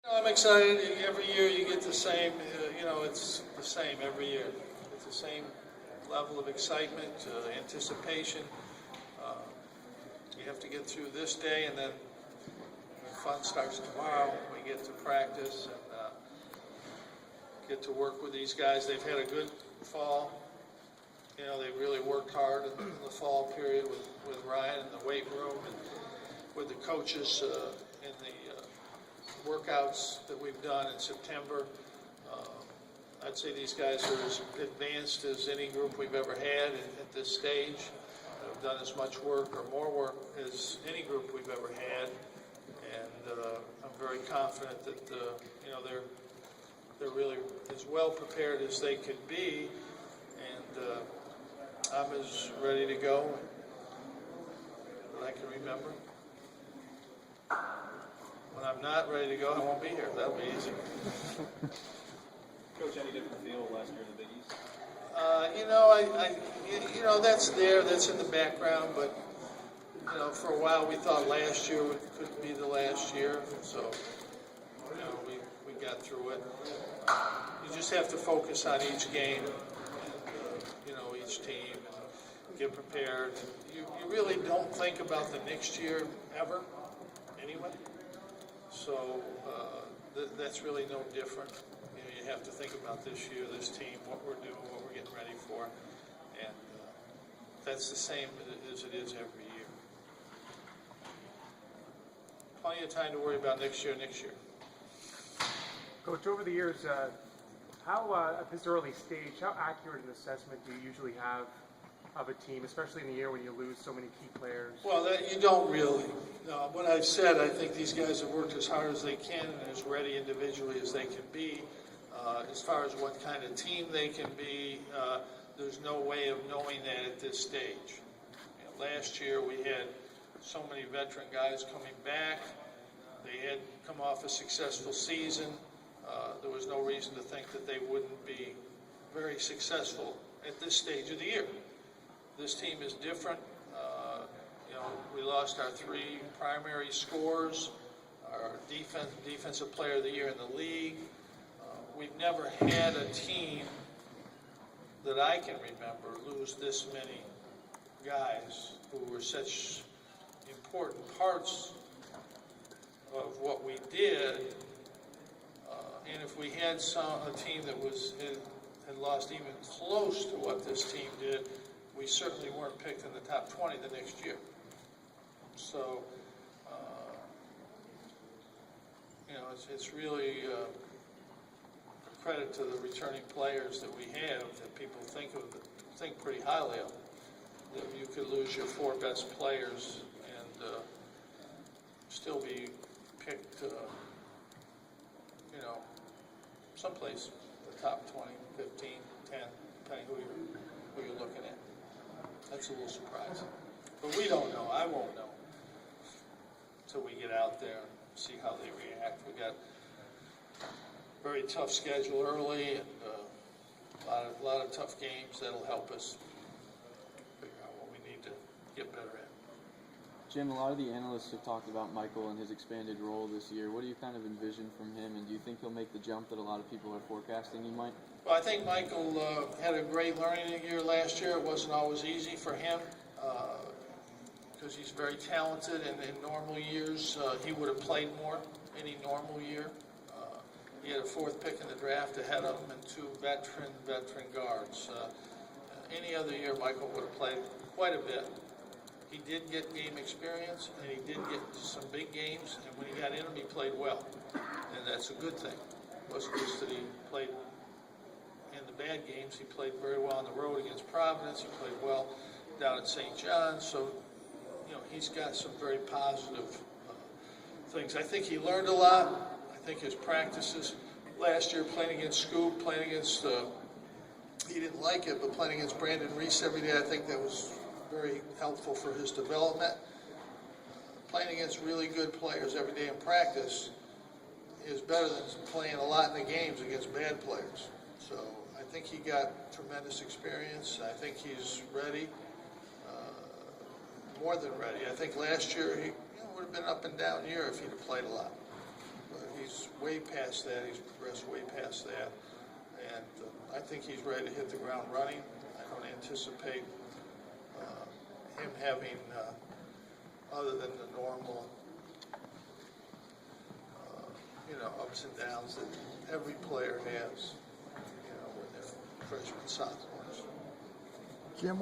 I'm excited. Every year you get the same, it's the same every year. It's the same level of excitement, anticipation. You have to get through this day, and then the fun starts tomorrow. We get to practice and get to work with these guys. They've had a good fall. They really worked hard in the fall period with Ryan in the weight room and with the coaches in the workouts that we've done in September. I'd say these guys are as advanced as any group we've ever had at this stage. Have done as much work or more work as any group we've ever had, and I'm very confident that they're really as well prepared as they could be, and I'm as ready to go that I can remember. When I'm not ready to go, I won't be here. That'll be easy. Coach, any different feel last year in the Big East? That's in the background, but for a while we thought last year could be the last year, so we got through it. You just have to focus on each game, and, each team, and get prepared. You really don't think about the next year ever, anyway. So that's really no different. You have to think about this year, this team, what we're doing, what we're getting ready for, and that's the same as it is every year. Plenty of time to worry about next year. Coach, over the years, how at this early stage, how accurate an assessment do you usually have of a team, especially in the year when you lose so many key players? Well, you don't really. What I've said, I think these guys have worked as hard as they can and as ready individually as they can be. As far as what kind of team they can be, there's no way of knowing that at this stage. Last year we had so many veteran guys coming back. They had come off a successful season. There was no reason to think that they wouldn't be very successful at this stage of the year. This team is different. We lost our 3 primary scorers, our defensive player of the year in the league. We've never had a team that I can remember lose this many guys who were such important parts of what we did. And if we had a team that had lost even close to what this team did, we certainly weren't picked in the top 20 the next year. So, it's really a credit to the returning players that we have that people think pretty highly of. That you could lose your 4 best players and still be picked, someplace, the top 20, 15, 10, depending who you're looking at. That's a little surprising. But we don't know. I won't know until we get out there and see how they react. We got a very tough schedule early and a lot of tough games that'll help us figure out what we need to get better at. Jim, a lot of the analysts have talked about Michael and his expanded role this year. What do you kind of envision from him, and do you think he'll make the jump that a lot of people are forecasting he might? Well, I think Michael had a great learning year last year. It wasn't always easy for him because he's very talented, and in normal years he would have played more any normal year. He had a 4th pick in the draft ahead of him and 2 veteran guards. Any other year, Michael would have played quite a bit. He did get game experience, and he did get some big games, and when he got in them, he played well. And that's a good thing. It wasn't just that he played in the bad games. He played very well on the road against Providence. He played well down at St. John's. So, he's got some very positive things. I think he learned a lot. I think his practices last year, playing against Scoop, playing against, he didn't like it, but playing against Brandon Reese every day, I think that was very helpful for his development. Playing against really good players every day in practice is better than playing a lot in the games against bad players. So I think he got tremendous experience. I think he's ready, more than ready. I think last year he would have been an up and down year if he'd have played a lot. But he's way past that. He's progressed way past that. And I think he's ready to hit the ground running. I don't anticipate him having, other than the normal, ups and downs that every player has, when they're freshmen, sophomores. Jim,